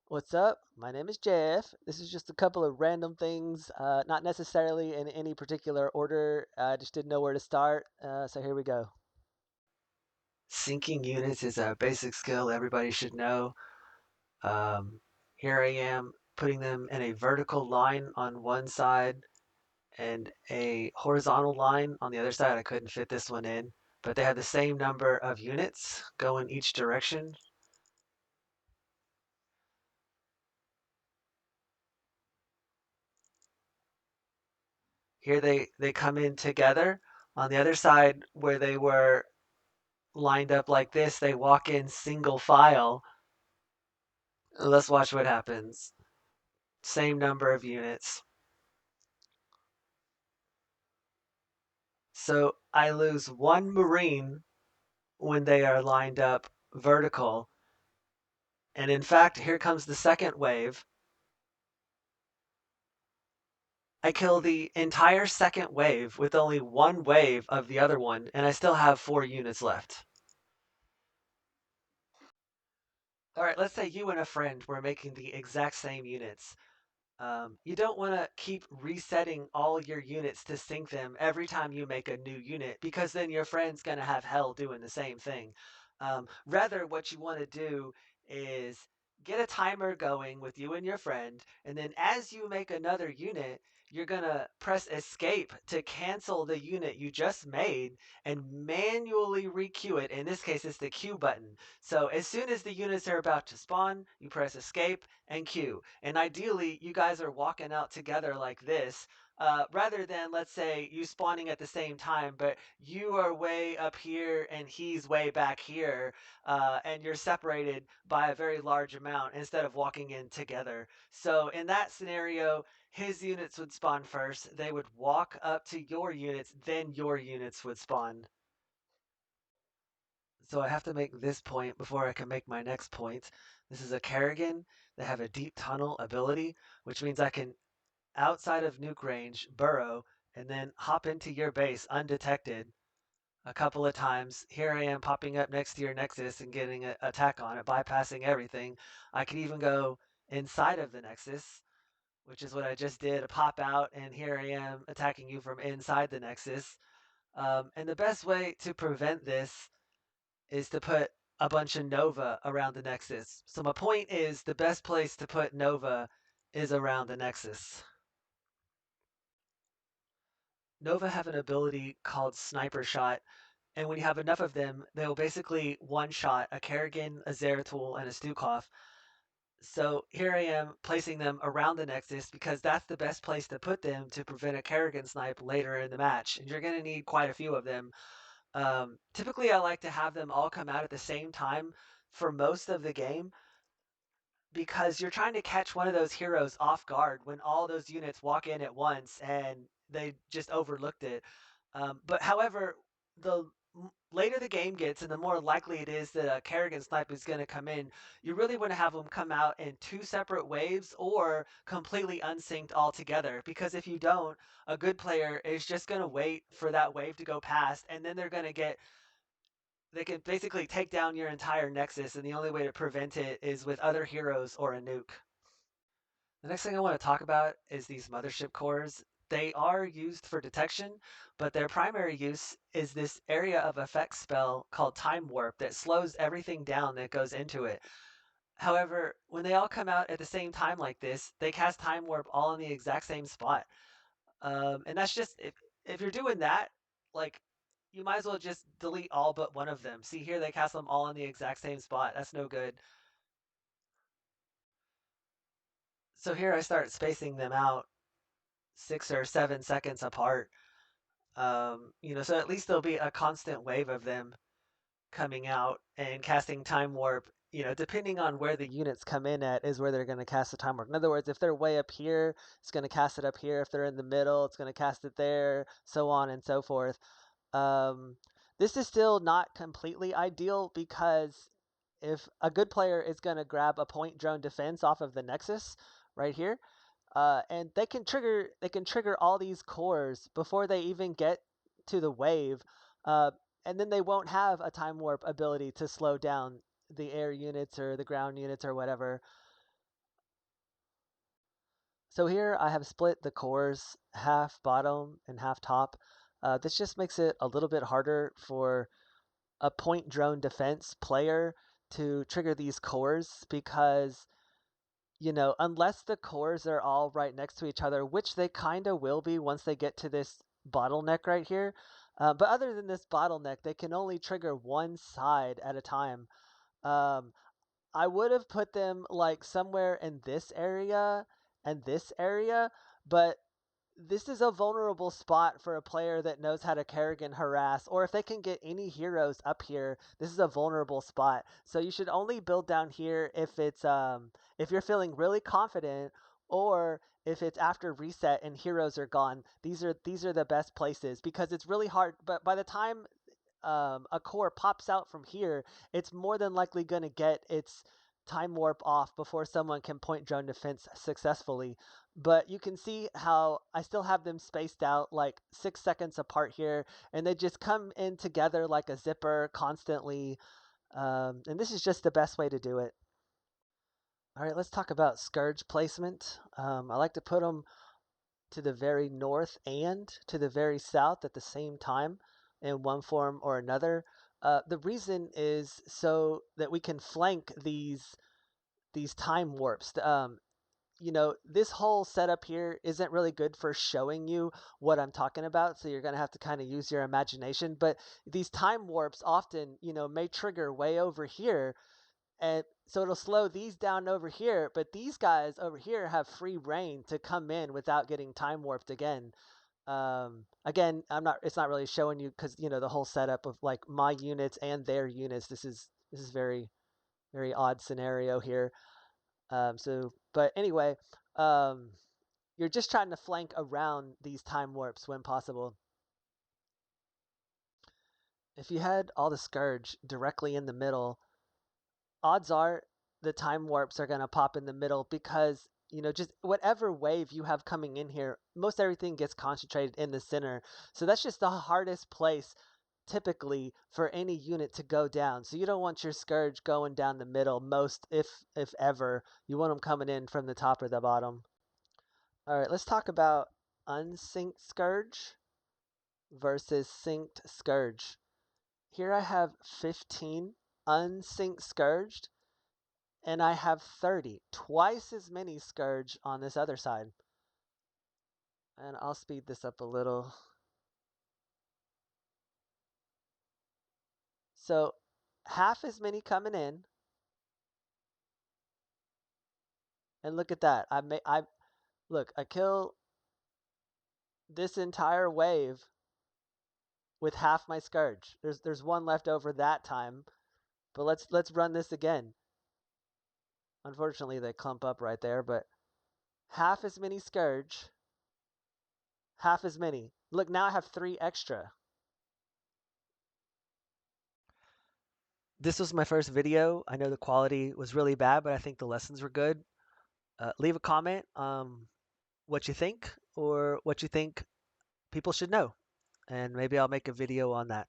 What's up? My name is Jeff. This is just a couple of random things, not necessarily in any particular order. I just didn't know where to start, so here we go. Syncing units is a basic skill everybody should know. Um, Here I am putting them in a vertical line on one side and a horizontal line on the other side. I couldn't fit this one in, but they have the same number of units going each direction. Here they come in together. On the other side, where they were lined up like this, they walk in single file. Let's watch what happens. Same number of units. So I lose one Marine when they are lined up vertical. And in fact, here comes the second wave. I kill the entire second wave with only one wave of the other one, and I still have 4 units left. All right, let's say you and a friend were making the exact same units. You don't want to keep resetting all your units to sync them every time you make a new unit because then your friend's going to have hell doing the same thing. Rather, what you want to do is get a timer going with you and your friend, and then as you make another unit, you're going to press escape to cancel the unit you just made and manually requeue it. In this case, it's the queue button. So as soon as the units are about to spawn, you press escape and queue. And ideally, you guys are walking out together like this. Rather than, let's say, you spawning at the same time, but you are way up here and he's way back here, and you're separated by a very large amount instead of walking in together. So, in that scenario, his units would spawn first, they would walk up to your units, then your units would spawn. So I have to make this point before I can make my next point. This is a Kerrigan. They have a deep tunnel ability, which means I can, outside of nuke range, burrow and then hop into your base undetected a couple of times. Here I am popping up next to your Nexus and getting an attack on it, bypassing everything. I can even go inside of the Nexus, which is what I just did, pop out, and here I am attacking you from inside the Nexus. And the best way to prevent this is to put a bunch of Nova around the Nexus. So my point is the best place to put Nova is around the Nexus. Nova have an ability called Sniper Shot, and when you have enough of them, they will basically one-shot a Kerrigan, a Zeratul, and a Stukov. So here I am placing them around the Nexus because that's the best place to put them to prevent a Kerrigan snipe later in the match. And you're going to need quite a few of them. Typically, I like to have them all come out at the same time for most of the game because you're trying to catch one of those heroes off guard when all those units walk in at once and they just overlooked it. But however, the later the game gets and the more likely it is that a Kerrigan snipe is going to come in, you really want to have them come out in two separate waves or completely unsynced altogether. Because if you don't, a good player is just going to wait for that wave to go past and then they're going to get they can basically take down your entire Nexus, and the only way to prevent it is with other heroes or a nuke. The next thing I want to talk about is these mothership cores. They are used for detection, but their primary use is this area of effect spell called Time Warp that slows everything down that goes into it. However, when they all come out at the same time like this, they cast Time Warp all in the exact same spot. And that's just if you're doing that, like you might as well just delete all but one of them. See here, they cast them all in the exact same spot. That's no good. So here I start spacing them out 6 or 7 seconds apart. So at least there'll be a constant wave of them coming out and casting time warp. Depending on where the units come in at is where they're going to cast the time warp. In other words, if they're way up here, it's going to cast it up here. If they're in the middle, it's going to cast it there, so on and so forth. Um, this is still not completely ideal because if a good player is going to grab a point drone defense off of the Nexus right here, and they can trigger all these cores before they even get to the wave, uh, and then they won't have a time warp ability to slow down the air units or the ground units or whatever. So here I have split the cores half bottom and half top. This just makes it a little bit harder for a point drone defense player to trigger these cores because, unless the cores are all right next to each other, which they kind of will be once they get to this bottleneck right here. But other than this bottleneck, they can only trigger one side at a time. Um, I would have put them like somewhere in this area and this area, but this is a vulnerable spot for a player that knows how to Kerrigan harass, or if they can get any heroes up here, this is a vulnerable spot. So you should only build down here if you're feeling really confident, or if it's after reset and heroes are gone. These are the best places because it's really hard. But by the time a core pops out from here, it's more than likely going to get its time warp off before someone can point drone defense successfully. But you can see how I still have them spaced out like 6 seconds apart here, and they just come in together like a zipper constantly. And this is just the best way to do it. All right, let's talk about Scourge placement. I like to put them to the very north and to the very south at the same time in one form or another. The reason is so that we can flank these time warps. This whole setup here isn't really good for showing you what I'm talking about, so you're going to have to kind of use your imagination. But these time warps often, may trigger way over here, and so it'll slow these down over here, but these guys over here have free reign to come in without getting time warped again. Again, it's not really showing you because the whole setup of like my units and their units. This is very very odd scenario here. But anyway, um, you're just trying to flank around these time warps when possible. If you had all the Scourge directly in the middle, odds are the time warps are going to pop in the middle because just whatever wave you have coming in here, most everything gets concentrated in the center. So that's just the hardest place typically for any unit to go down. So you don't want your Scourge going down the middle most, if ever. You want them coming in from the top or the bottom. All right, let's talk about unsynced Scourge versus synced Scourge. Here I have 15 unsynced Scourged, and I have 30, twice as many Scourge on this other side. And I'll speed this up a little. So half as many coming in, and look at that. I kill this entire wave with half my Scourge. There's one left over that time, but let's run this again. Unfortunately, they clump up right there, but half as many Scourge, half as many. Look, now I have 3 extra. This was my first video. I know the quality was really bad, but I think the lessons were good. Leave a comment what you think or what you think people should know, and maybe I'll make a video on that.